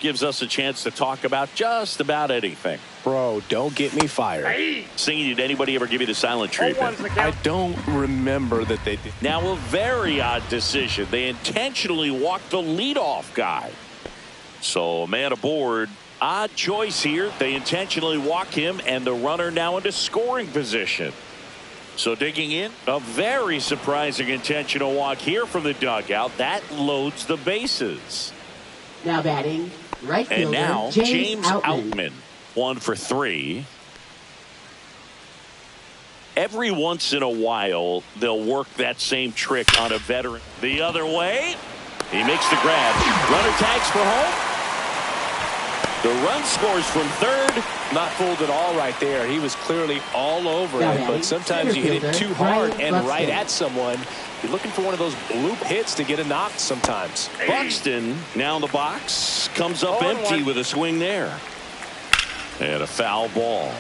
gives us a chance to talk about just about anything. Bro, don't get me fired. Singing, did anybody ever give you the silent treatment? I don't remember that they did. Now a very odd decision. They intentionally walked the leadoff guy. So a man aboard. Odd choice here. They intentionally walk him, and the runner now into scoring position. So digging in, a very surprising intentional walk here from the dugout. That loads the bases. Now batting, right fielder, and now James Outman. Outman, 1 for 3. Every once in a while, they'll work that same trick on a veteran. The other way, he makes the grab. Runner tags for home. The run scores from third. Not fooled at all right there. He was clearly all over it, but sometimes you hit it too hard and right at someone. You're looking for one of those bloop hits to get a knock sometimes. Buxton now in the box, comes up empty with a swing there. And a foul ball.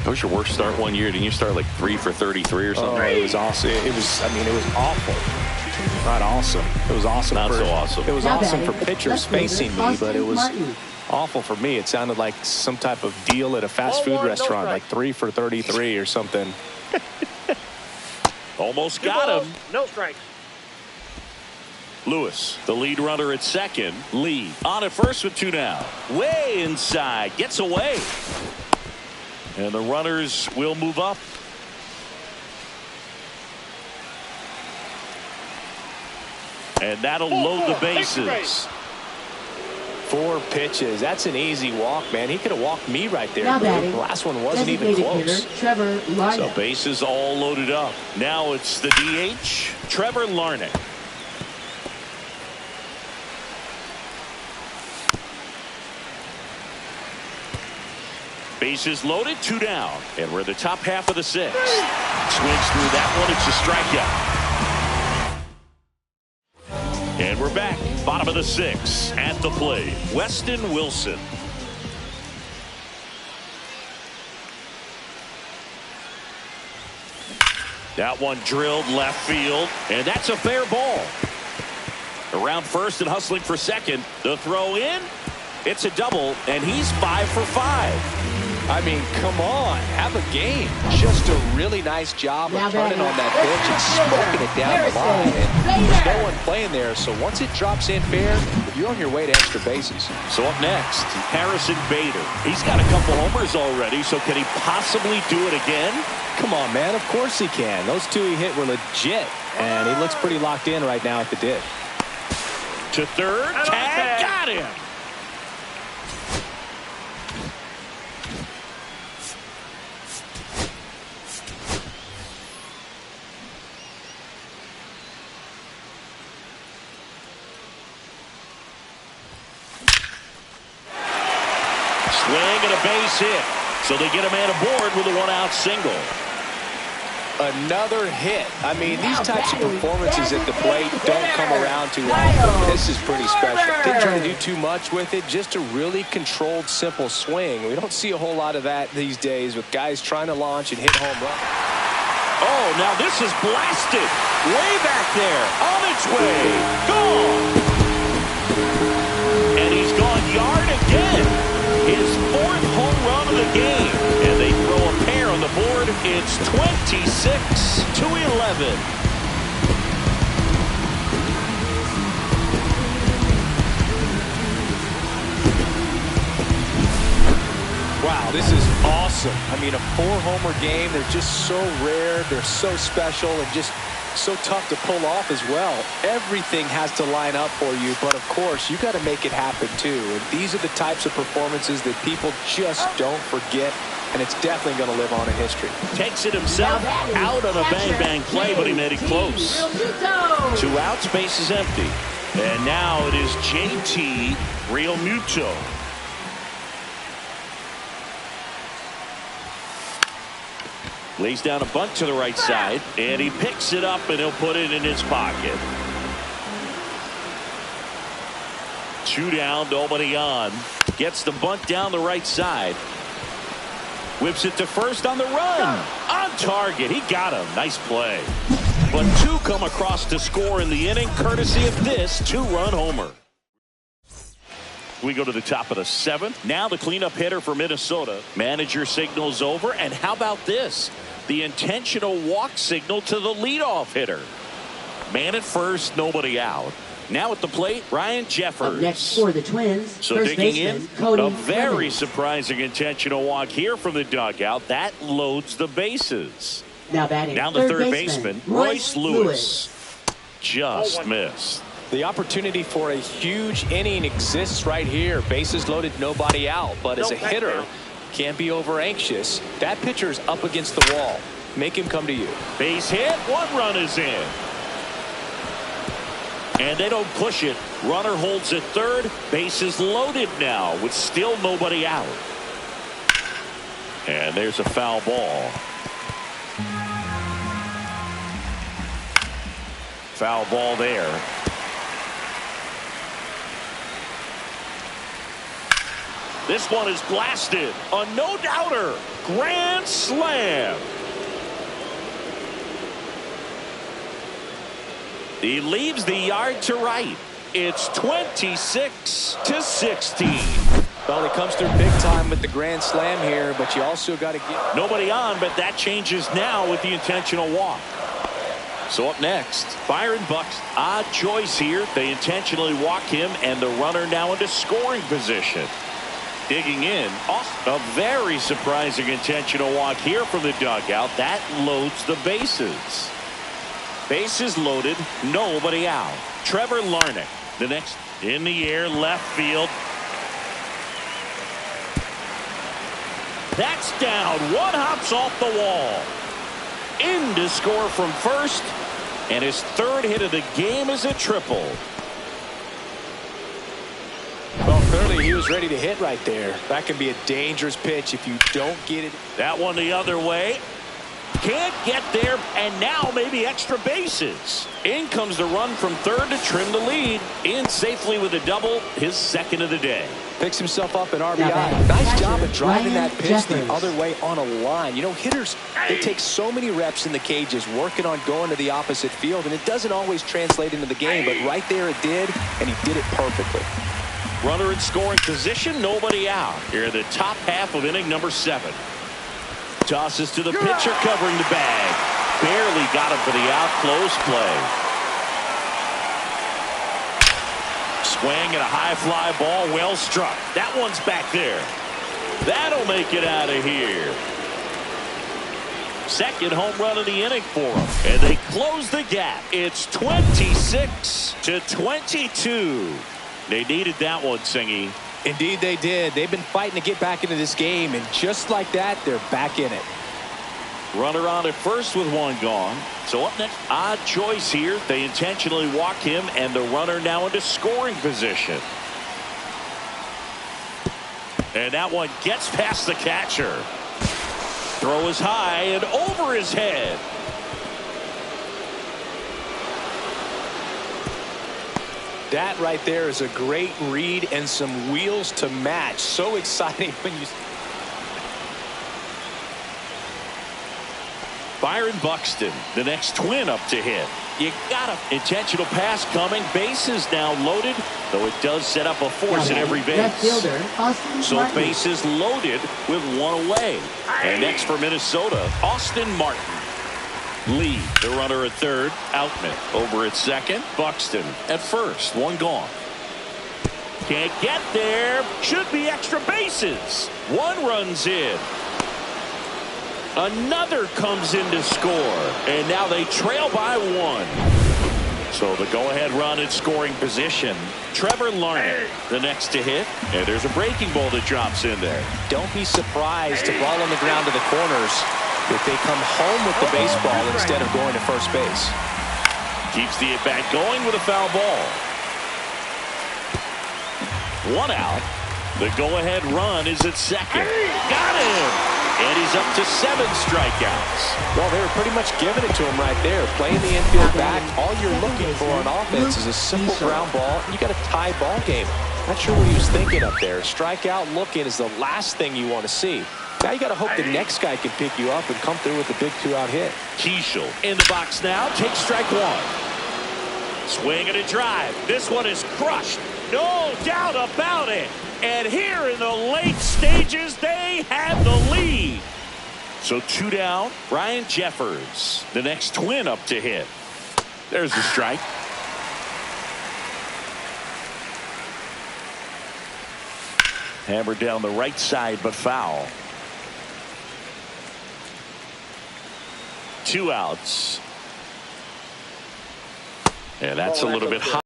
That was your worst start one year. Didn't you start like 3 for 33 or something? Oh, it was awesome. It was awful. Not awesome. It was awesome. Not so awesome. It was awesome for pitchers facing me, but it was awful for me. It sounded like some type of deal at a fast food restaurant, like 3 for 33 or something. Almost got him. No strikes. Lewis, the lead runner at second. Lee on at first with 2 down. Way inside. Gets away. And the runners will move up. And that'll load the bases. 4 pitches. That's an easy walk, man. He could have walked me right there. Now The last one wasn't even close. Hitter, Trevor Larnach. So bases all loaded up. Now it's the DH, Trevor Larnach. Bases loaded, 2 down. And we're in the top half of the 6th. Swings through that one. It's a strikeout. And we're back. Bottom of the 6th. At the plate, Weston Wilson. That one drilled left field. And that's a fair ball. Around first and hustling for second. The throw in. It's a double. And he's 5 for 5. I mean, come on, have a game. Just a really nice job of turning on that pitch and smoking it down the line. And there's no one playing there, so once it drops in fair, you're on your way to extra bases. So up next, Harrison Bader. He's got a couple homers already, so can he possibly do it again? Come on, man, of course he can. Those 2 he hit were legit, and he looks pretty locked in right now at the dip. To third, tag, got him. Swing and a base hit. So they get a man aboard with a 1-out single. Another hit. I mean, these types of performances at the plate don't come around too often. This is pretty special. Didn't try to do too much with it. Just a really controlled, simple swing. We don't see a whole lot of that these days with guys trying to launch and hit home runs. Oh, now this is blasted. Way back there. On its way. Gone. And he's gone yard again. His 4th home run of the game. And they throw a pair on the board. It's 26-11. Wow, this is awesome. I mean, a 4-homer game. They're just so rare. They're so special and just so tough to pull off as well. Everything has to line up for you, but of course, you got to make it happen too. And these are the types of performances that people just don't forget, and it's definitely going to live on in history. Takes it himself out on a bang-bang play, but he made it close. 2 outs, base is empty. And now it is JT Realmuto. Lays down a bunt to the right side, and he picks it up, and he'll put it in his pocket. 2 down, nobody on. Gets the bunt down the right side. Whips it to first on the run. On target. He got him. Nice play. But 2 come across to score in the inning, courtesy of this 2-run homer. We go to the top of the 7th. Now the cleanup hitter for Minnesota. Manager signals over. And how about this? The intentional walk signal to the leadoff hitter. Man at first, nobody out. Now at the plate, Ryan Jeffers. Up next for the Twins, so first digging baseman, in, Cody a very Clemens. surprising intentional walk here from the dugout. That loads the bases. Now batting, Now the third baseman, Royce Lewis. Just missed. The opportunity for a huge inning exists right here. Bases loaded, nobody out. But as a hitter, can't be over anxious. That pitcher's up against the wall. Make him come to you. Base hit, 1 run is in. And they don't push it. Runner holds at third. Bases loaded now with still nobody out. And there's a foul ball. Foul ball there. This one is blasted. A no-doubter. Grand slam. He leaves the yard to right. It's 26-16. Well, he comes through big time with the grand slam here, but you also got to get... Nobody on, but that changes now with the intentional walk. So up next, Byron Buxton. Odd choice here. They intentionally walk him, and the runner now into scoring position. Digging in, a very surprising intentional walk here from the dugout. That loads the bases. Bases loaded, nobody out. Trevor Larnach, the next in the air, left field. That's down. 1 hops off the wall. In to score from first, and his 3rd hit of the game is a triple. Well, clearly he was ready to hit right there. That can be a dangerous pitch if you don't get it. That one the other way. Can't get there, and now maybe extra bases. In comes the run from third to trim the lead. In safely with a double, his 2nd of the day. Picks himself up an RBI. batting, Nice catcher, job of driving Ryan that pitch Jeffers. the other way on a line. You know, hitters, they take so many reps in the cages working on going to the opposite field, and it doesn't always translate into the game, but right there it did, and he did it perfectly. Runner in scoring position, nobody out. Here in the top half of inning number 7. Tosses to the pitcher covering the bag. Barely got him for the out. Close play. Swing and a high fly ball. Well struck. That one's back there. That'll make it out of here. 2nd home run of the inning for them. And they close the gap. It's 26-22. They needed that one, Singy. Indeed they did. They've been fighting to get back into this game, and just like that, they're back in it. Runner on at first with 1 gone. So up next, odd choice here. They intentionally walk him, and the runner now into scoring position. And that one gets past the catcher. Throw is high and over his head. That right there is a great read and some wheels to match. So exciting when you... Byron Buxton, the next Twin up to hit. You got an intentional pass coming. Bases now loaded, though it does set up a force at every base. Left fielder, Austin So Martin. bases loaded with 1 away. And next for Minnesota, Austin Martin. Lee, the runner at third. Outman over at second. Buxton at first. 1 gone. Can't get there. Should be extra bases. 1 runs in. Another comes in to score. And now they trail by 1. So the go-ahead run in scoring position. Trevor Larnach, the next to hit. And there's a breaking ball that drops in there. Don't be surprised to ball on the ground to the corners if they come home with the baseball instead of going to first base. Keeps the at-bat going with a foul ball. 1 out. The go-ahead run is at second. Got him! And he's up to 7 strikeouts. Well, they were pretty much giving it to him right there. Playing the infield back. All you're looking for on offense is a simple ground ball. You got a tie ball game. Not sure what he was thinking up there. Strikeout looking is the last thing you want to see. Now you got to hope the next guy can pick you up and come through with a big 2-out hit. Keishel in the box now. Takes strike 1. Swing and a drive. This one is crushed. No doubt about it. And here in the late stages, they have the lead. So 2 down. Ryan Jeffers, the next Twin up to hit. There's the strike. Hammered down the right side, but foul. 2 outs. And that's a little bit high.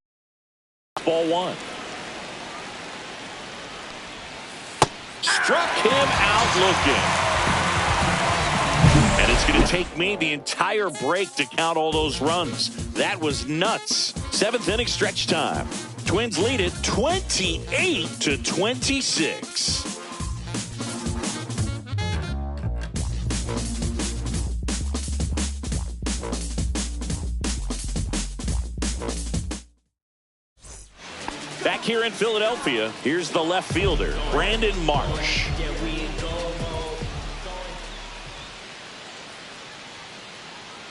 Ball 1. Struck him out looking. And it's going to take me the entire break to count all those runs. That was nuts. 7th inning stretch time. Twins lead it 28-26. Back here in Philadelphia, here's the left fielder, Brandon Marsh.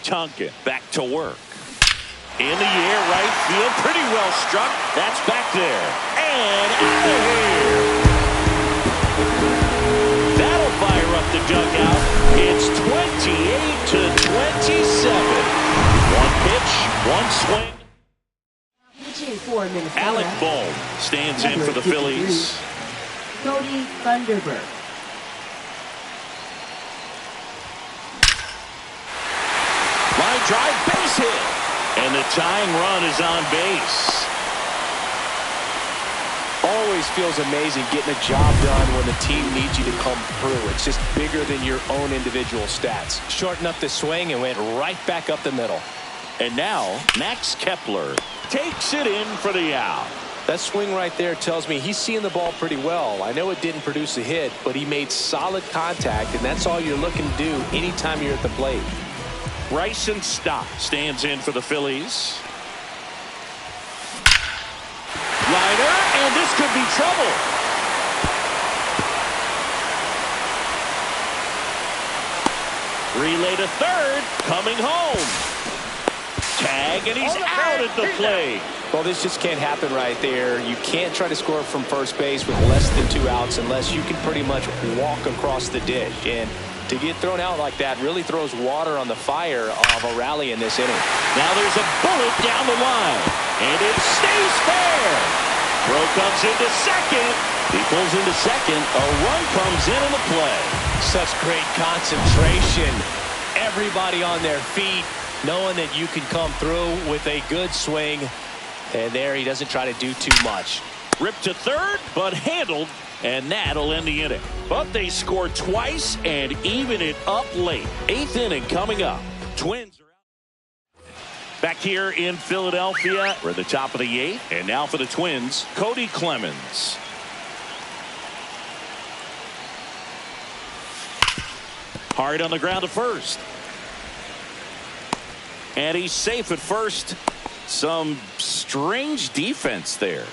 Tonkin back to work. In the air, right field, pretty well struck. That's back there. And out of here. That'll fire up the dugout. It's 28-27. 1 pitch, 1 swing. For Minnesota, Alec Bohm stands in for the Phillies. Cody Thunderberg. Line drive, base hit. And the tying run is on base. Always feels amazing getting a job done when the team needs you to come through. It's just bigger than your own individual stats. Shortened up the swing and went right back up the middle. And now, Max Kepler takes it in for the out. That swing right there tells me he's seeing the ball pretty well. I know it didn't produce a hit, but he made solid contact, and that's all you're looking to do anytime you're at the plate. Bryson Stott stands in for the Phillies. Liner, and this could be trouble. Relay to third, coming home. Tag, and he's out at the plate. Well, this just can't happen right there. You can't try to score from first base with less than 2 outs unless you can pretty much walk across the dish. And to get thrown out like that really throws water on the fire of a rally in this inning. Now there's a bullet down the line, and it stays fair. Throw comes into second. He pulls into second. A run comes in the play. Such great concentration. Everybody on their feet, knowing that you can come through with a good swing. And there he doesn't try to do too much. Ripped to third, but handled, and that'll end the inning. But they scored twice and even it up late. 8th inning coming up. Twins are out. Back here in Philadelphia, we're at the top of the 8th. And now for the Twins, Cody Clemens. Hard on the ground to first. And he's safe at first. Some strange defense there.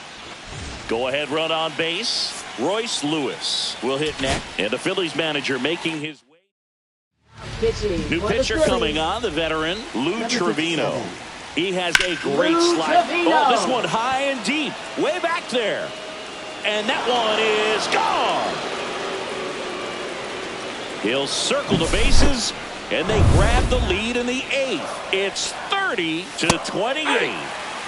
Go ahead run on base. Royce Lewis will hit next. And the Phillies manager making his way. New pitcher coming on, the veteran, Lou Trevino. He has a great slide. Oh, this one high and deep. Way back there. And that one is gone. He'll circle the bases. And they grab the lead in the 8th. It's 30-28.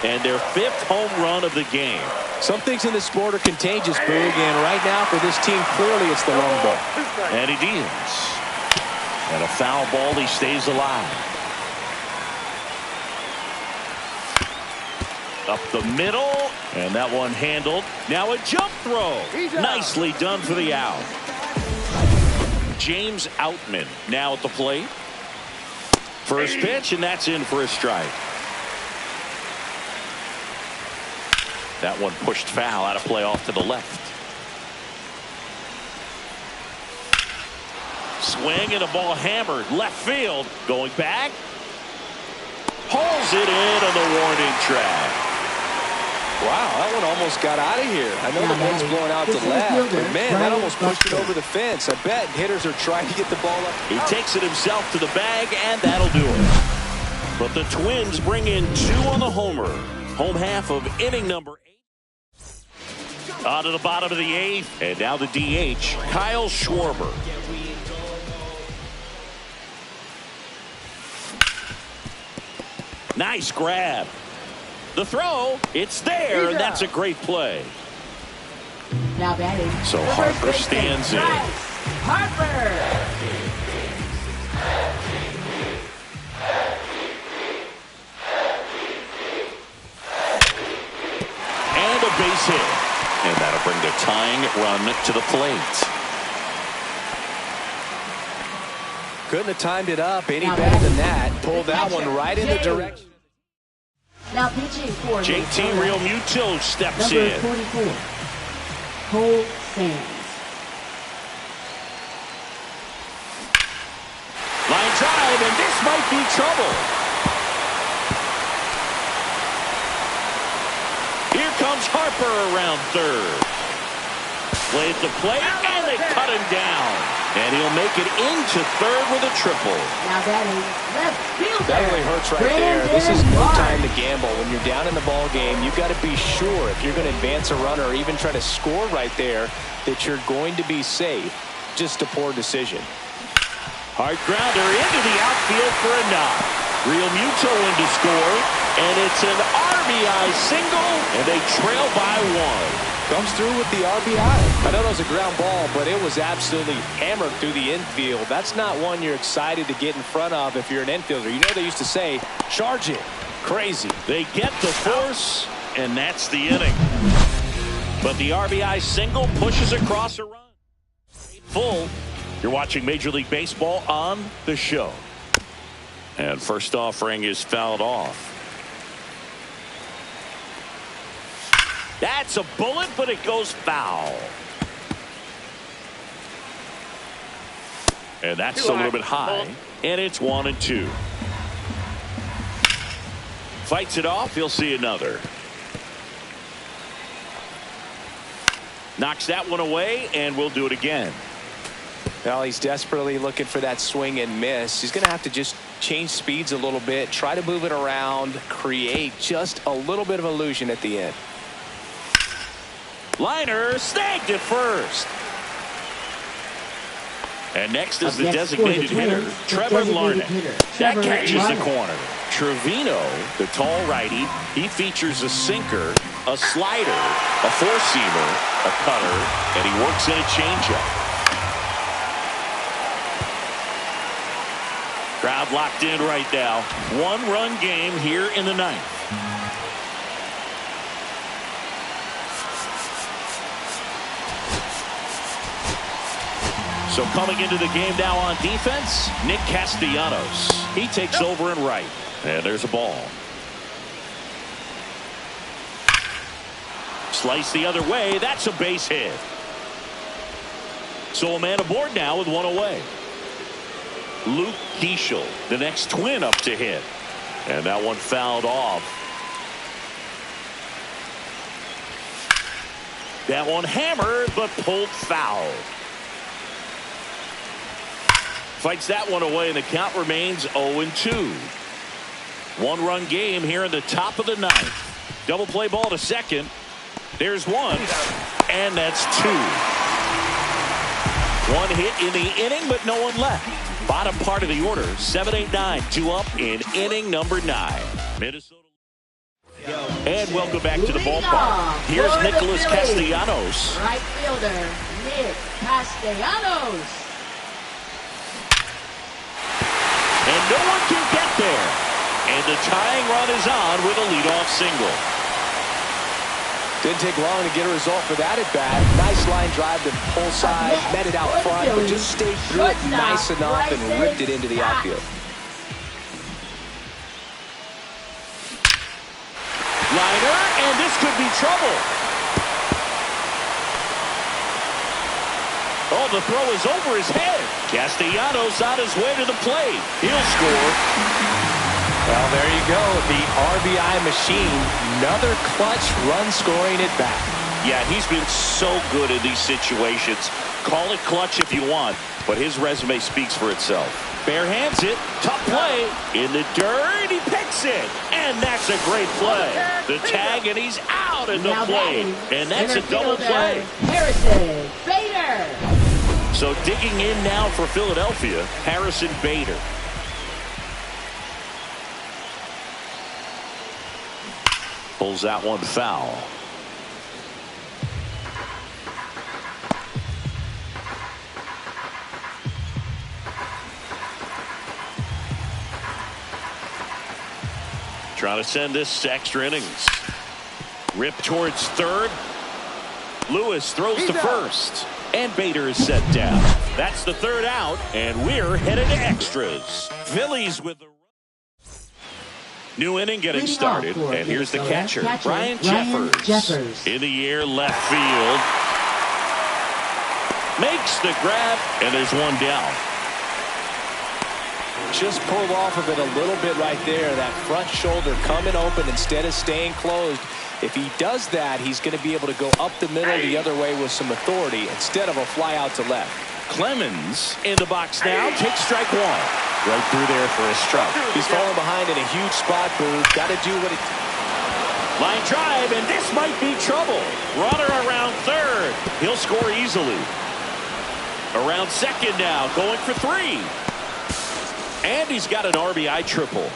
And their 5th home run of the game. Some things in this sport are contagious, Boog, and right now for this team, clearly it's the long ball. And he deals. And a foul ball, he stays alive. Up the middle, and that one handled. Now a jump throw. Nicely done for the out. James Outman now at the plate. First pitch, and that's in for a strike. That one pushed foul, out of play off to the left. Swing and a ball hammered left field. Going back. Pulls it in on the warning track. Wow, that one almost got out of here. I know the wind's blowing out to left, but man, that almost pushed it over the fence. I bet hitters are trying to get the ball up. He takes it himself to the bag, and that'll do it. But the Twins bring in 2 on the homer. Home half of inning number 8. On to the bottom of the 8th, and now the DH, Kyle Schwarber. Nice grab. The throw, it's there, and that's a great play. Now batting. So the Harper first baseman, stands in. Bryce Harper. And a base hit. And that'll bring the tying run to the plate. Couldn't have timed it up any Now better than batting. that. Pulled The that one catcher, right in the James. direction. Now pitching for JT Minnesota, Real Muto steps number in. 44, Cole Sands. Line drive, and this might be trouble. Here comes Harper around third. Play at the plate, and they cut him down. And he'll make it into third with a triple. Now batting left fielder. That really hurts right there. This is no Brandon time to Marsh. gamble. When you're down in the ball game, you've got to be sure if you're going to advance a runner or even try to score right there that you're going to be safe. Just a poor decision. Hard grounder into the outfield for a knock. Real Muto in to score, and it's an RBI single, and they trail by 1. Comes through with the RBI. I know it was a ground ball, but it was absolutely hammered through the infield. That's not one you're excited to get in front of if you're an infielder. You know they used to say, charge it. Crazy. They get the force, and that's the inning. But the RBI single pushes across a run. Full. You're watching Major League Baseball on the show. And first offering is fouled off. That's a bullet, but it goes foul. And that's a little bit high. And it's 1-2. Fights it off. He'll see another. Knocks that one away, and we'll do it again. Well, he's desperately looking for that swing and miss. He's going to have to just change speeds a little bit, try to move it around, create just a little bit of illusion at the end. Liner snagged at first. And next is Up the next for designated the hitter, Twins, the Trevor designated Larnach. hitter, That Trevor catches the Larnach. corner. Trevino, the tall righty, he features a sinker, a slider, a four-seamer, a cutter, and he works in a changeup. Crowd locked in right now. One-run game here in the 9th. So coming into the game now on defense, Nick Castellanos. He takes over in right. And there's a ball. Slice the other way. That's a base hit. So a man aboard now with one away. Luke Keeschel, the next Twin up to hit. And that one fouled off. That one hammered, but pulled foul. Fights that one away, and the count remains 0-2. One-run game here in the top of the 9th. Double play ball to second. There's one, and that's 2. One hit in the inning, but no one left. Bottom part of the order, 7-8-9, 2 up in inning number 9. Minnesota. And welcome back to the ballpark. Here's For the Nicholas Phillies, Castellanos. Right fielder, Nick Castellanos. And no one can get there. And the tying run is on with a leadoff single. Didn't take long to get a result for that at bat. Nice line drive to pull side, met it out front, but just stayed through it nice enough and ripped it into the outfield. Liner, and this could be trouble. Oh, the throw is over his head. Castellanos on his way to the plate. He'll score. Well, there you go. The RBI machine. Another clutch run scoring at bat. Yeah, he's been so good in these situations. Call it clutch if you want, but his resume speaks for itself. Bare hands it. Tough play. In the dirt, he picks it. And that's a great play. The tag, and he's out. out in the Now play. batting, And that's a center double fielder, play. Harrison Bader. So digging in now for Philadelphia, Harrison Bader. Pulls that one foul. Trying to send this to extra innings. Rip towards third. Lewis throws to first. And Bader is set down. That's the third out. And we're headed to extras. Phillies with the new inning getting Leading started. off for And here's the Minnesota, catcher, Ryan Jeffers. In the air, left field. Makes the grab. And there's one down. Just pulled off of it a little bit right there. That front shoulder coming open instead of staying closed. If he does that, he's going to be able to go up the middle the other way with some authority instead of a fly out to left. Clemens in the box now. Takes strike one. Right through there for a strike. He's falling behind in a huge spot, Booth. Got to do what it... Line drive, and this might be trouble. Runner around third. He'll score easily. Around second now, going for three. And he's got an RBI triple.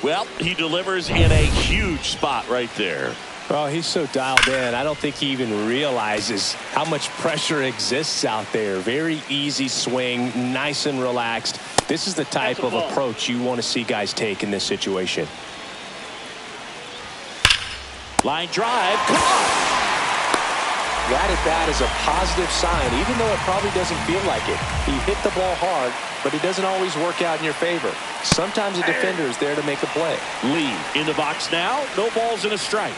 Well, he delivers in a huge spot right there. Oh, he's so dialed in. I don't think he even realizes how much pressure exists out there. Very easy swing, nice and relaxed. This is the type of approach you want to see guys take in this situation. Line drive, caught. That at bat is a positive sign, even though it probably doesn't feel like it. He hit the ball hard, but it doesn't always work out in your favor. Sometimes a defender is there to make a play. Lee in the box now. No balls and a strike.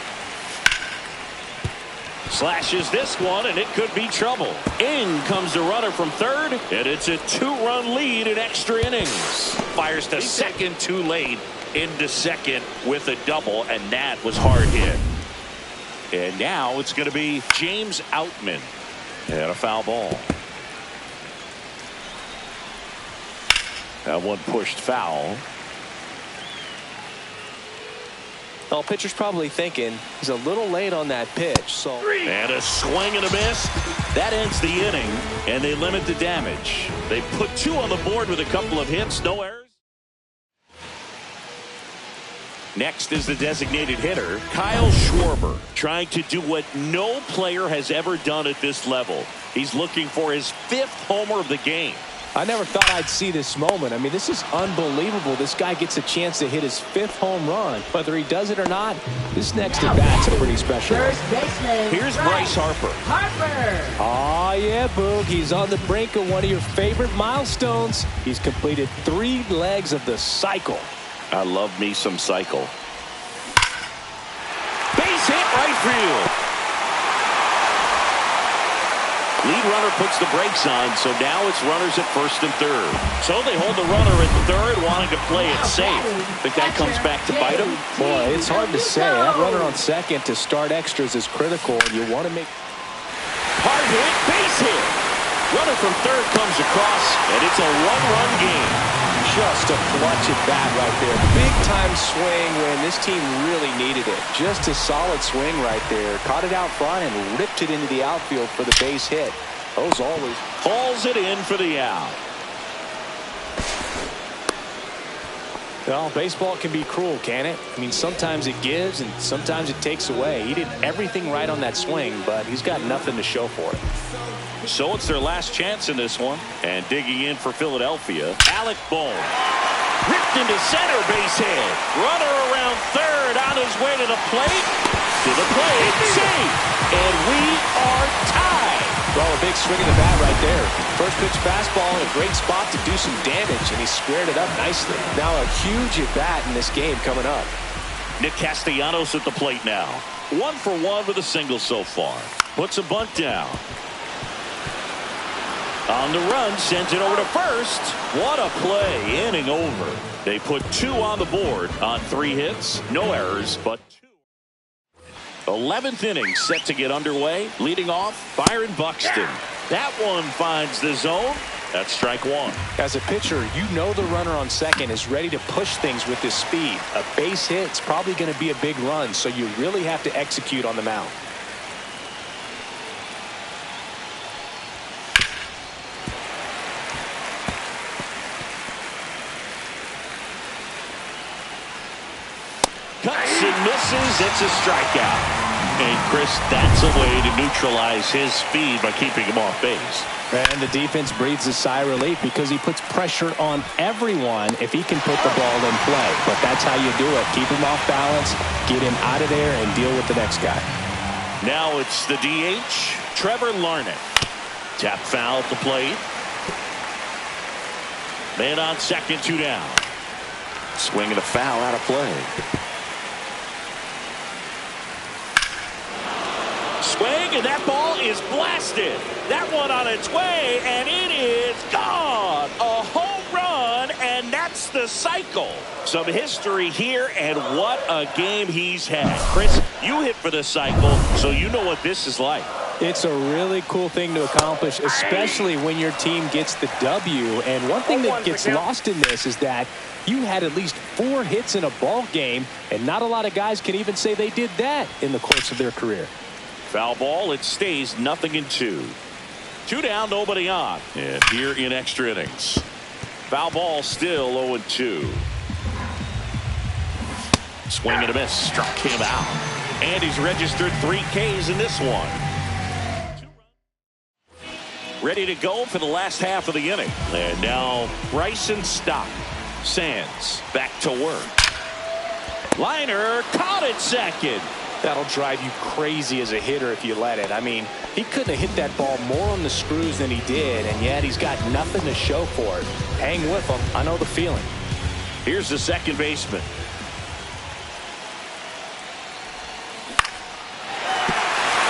Slashes this one, and it could be trouble. In comes the runner from third, and it's a two-run lead in extra innings. Fires to second too late, into second with a double, and that was hard hit. And now it's going to be James Outman. And a foul ball. That one pushed foul. Well, pitcher's probably thinking he's a little late on that pitch. So and a swing and a miss. That ends the inning, and they limit the damage. They put two on the board with a couple of hits, no errors. Next is the designated hitter, Kyle Schwarber, trying to do what no player has ever done at this level. He's looking for his 5th homer of the game. I never thought I'd see this moment. I mean, this is unbelievable. This guy gets a chance to hit his 5th home run. Whether he does it or not, this next at bat's pretty special. First baseman. Here's Bryce Harper. Oh, yeah, Boog. He's on the brink of one of your favorite milestones. He's completed 3 legs of the cycle. I love me some cycle. Base hit right field. Lead runner puts the brakes on, so now it's runners at first and third. So they hold the runner at third, wanting to play it safe. Think that comes back to bite him? Boy, it's hard to say. That runner on second to start extras is critical, and you want to make... Hard hit, base hit. Runner from third comes across, and it's a one-run game. Just a clutch at bat right there. Big time swing when this team really needed it. Just a solid swing right there. Caught it out front and ripped it into the outfield for the base hit. Those always... Hauls it in for the out. Well, baseball can be cruel, can it? I mean, sometimes it gives and sometimes it takes away. He did everything right on that swing, but he's got nothing to show for it. So it's their last chance in this one. And digging in for Philadelphia, Alec Bohm. Ripped into center, base hit. Runner around third on his way to the plate. To the plate, safe. And we are tied. Well, a big swing of the bat right there. First pitch fastball in a great spot to do some damage, and he squared it up nicely. Now a huge at bat in this game coming up. Nick Castellanos at the plate now. 1 for 1 with a single so far. Puts a bunt down. On the run, sends it over to first. What a play, inning over. They put 2 on the board on 3 hits. No errors, but 2. 11th inning set to get underway. Leading off, Byron Buxton. That one finds the zone. That's strike one. As a pitcher, you know the runner on second is ready to push things with his speed. A base hit's probably going to be a big run, so you really have to execute on the mound. Cuts and misses. It's a strikeout. And Chris, that's a way to neutralize his speed by keeping him off base. And the defense breathes a sigh of relief because he puts pressure on everyone if he can put the ball in play. But that's how you do it. Keep him off balance, get him out of there, and deal with the next guy. Now it's the DH, Trevor Larnach. Tap foul at the plate. Man on second, 2 down. Swing and a foul out of play. Swing, and that ball is blasted. That one on its way, and it is gone. A home run, and that's the cycle. Some history here, and what a game he's had. Chris, you hit for the cycle, so you know what this is like. It's a really cool thing to accomplish, especially when your team gets the W. And one thing that gets lost in this is that you had at least 4 hits in a ball game, and not a lot of guys can even say they did that in the course of their career. Foul ball. It stays 0-2. 2 down, nobody on. And here in extra innings. Foul ball still 0-2. Swing and a miss. Struck him out. And he's registered 3 Ks in this one. Ready to go for the last half of the inning. And now Bryson Stott. Sands back to work. Liner caught at second. That'll drive you crazy as a hitter if you let it. I mean, he couldn't have hit that ball more on the screws than he did, and yet he's got nothing to show for it. Hang with him. I know the feeling. Here's the second baseman.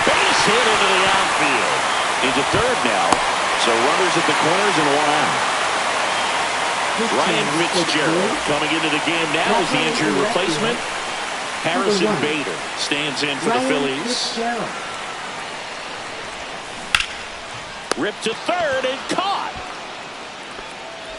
Base hit into the outfield. Into third now. So runners at the corners and 1 out. Ryan Fitzgerald coming into the game now as the injury replacement. Harrison Bader stands in for the Phillies. Ripped to third and caught.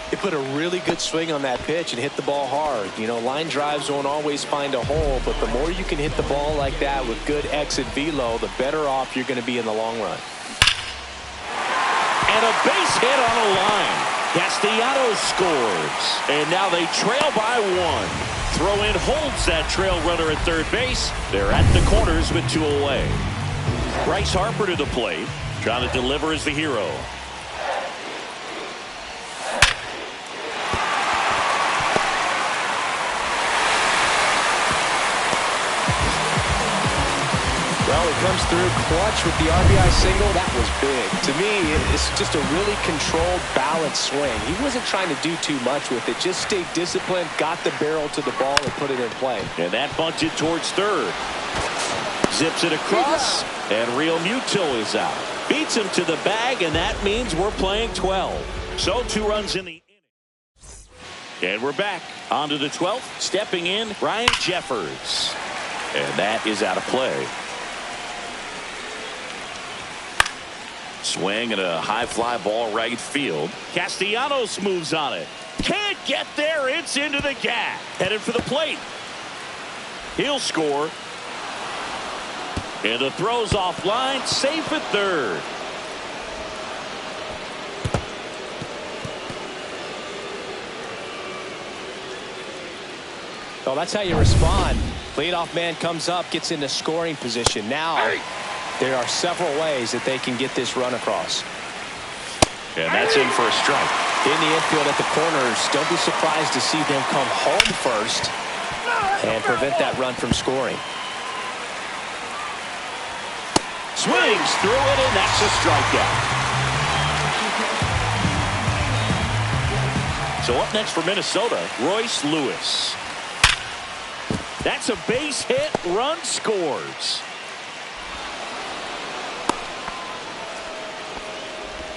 He put a really good swing on that pitch and hit the ball hard. You know, line drives won't always find a hole, but the more you can hit the ball like that with good exit velo, the better off you're going to be in the long run. And a base hit on a line. Castellanos scores. And now they trail by 1. Throw-in holds that trail runner at third base. They're at the corners with 2 away. Bryce Harper to the plate. Trying to deliver as the hero. Well, he comes through clutch with the RBI single. That was big. To me, it's just a really controlled, balanced swing. He wasn't trying to do too much with it. Just stayed disciplined, got the barrel to the ball, and put it in play. And that bunted towards third. Zips it across, and Real Muto is out. Beats him to the bag, and that means we're playing 12. So 2 runs in the inning. And we're back. On to the 12th. Stepping in, Ryan Jeffers. And that is out of play. Swing and a high fly ball right field. Castellanos moves on it. Can't get there. It's into the gap. Headed for the plate. He'll score. And the throw's offline. Safe at third. Well, that's how you respond. Leadoff man comes up, gets into scoring position. Now, there are several ways that they can get this run across. And that's in for a strike. In the infield at the corners, don't be surprised to see them come home first and prevent that run from scoring. Swings through it, and that's a strikeout. So up next for Minnesota, Royce Lewis. That's a base hit. Run scores.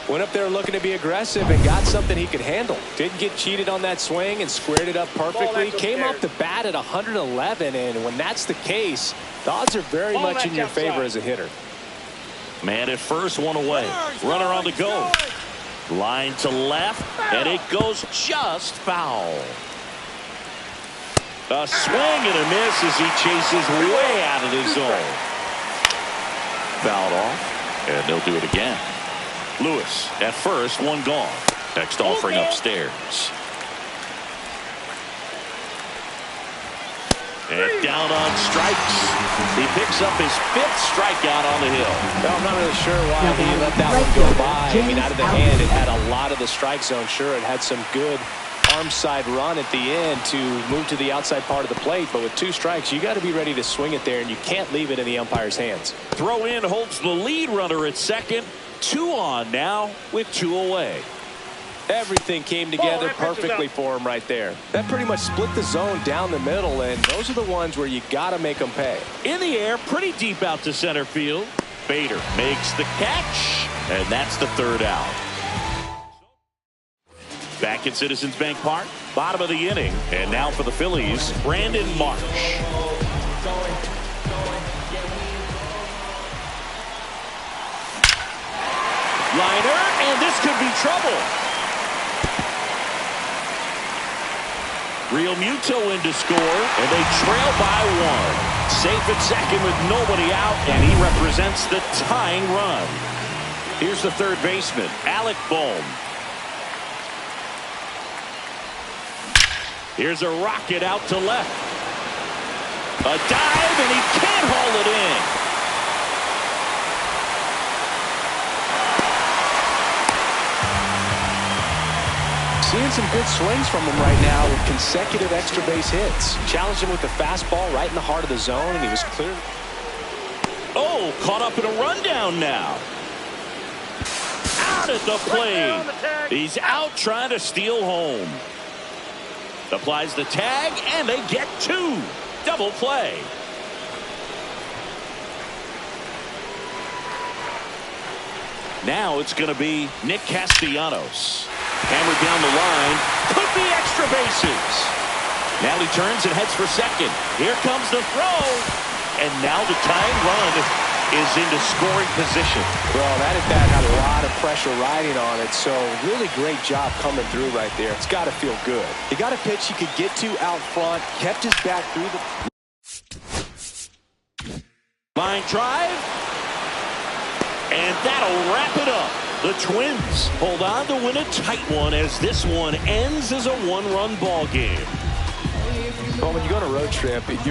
Went up there looking to be aggressive and got something he could handle. Didn't get cheated on that swing and squared it up perfectly. Came off the bat at 111, and when that's the case, the odds are very much in your favor as a hitter. Man at first, 1 away. Runner on the go. Line to left, and it goes just foul. A swing and a miss as he chases way out of the zone. Fouled off, and they'll do it again. Lewis at first, one gone. Next offering upstairs. And down on strikes. He picks up his 5th strikeout on the hill. No, I'm not really sure why he let that one go by. I mean, out of the hand, it had a lot of the strike zone. Sure, it had some good arm side run at the end to move to the outside part of the plate. But with 2 strikes, you got to be ready to swing it there, and you can't leave it in the umpire's hands. Throw in holds the lead runner at second. 2 on now with 2 away. Everything came together perfectly for him right there. That pretty much split the zone down the middle, and those are the ones where you got to make them pay. In the air, pretty deep out to center field. Bader makes the catch, and that's the 3rd out. Back at Citizens Bank Park, bottom of the inning, and now for the Phillies, Brandon Marsh. Liner, and this could be trouble. Real Muto in to score, and they trail by 1. Safe at second with nobody out, and he represents the tying run. Here's the 3rd baseman, Alec Bohm. Here's a rocket out to left. A dive, and he can't haul it in. Seeing some good swings from him right now with consecutive extra base hits. Challenged him with the fastball right in the heart of the zone, and he was clear. Oh, caught up in a rundown now. Out at the plate. He's out trying to steal home. Applies the tag, and they get 2. Double play. Now it's going to be Nick Castellanos. Hammered down the line. Could be extra bases. Now he turns and heads for second. Here comes the throw. And now the tying run is into scoring position. Well, that at bat had a lot of pressure riding on it, so really great job coming through right there. It's got to feel good. He got a pitch he could get to out front, kept his bat through the line drive, and that'll wrap it up. The Twins hold on to win a tight one as this one ends as a 1-run ball game. Well, when you go on a road trip, you're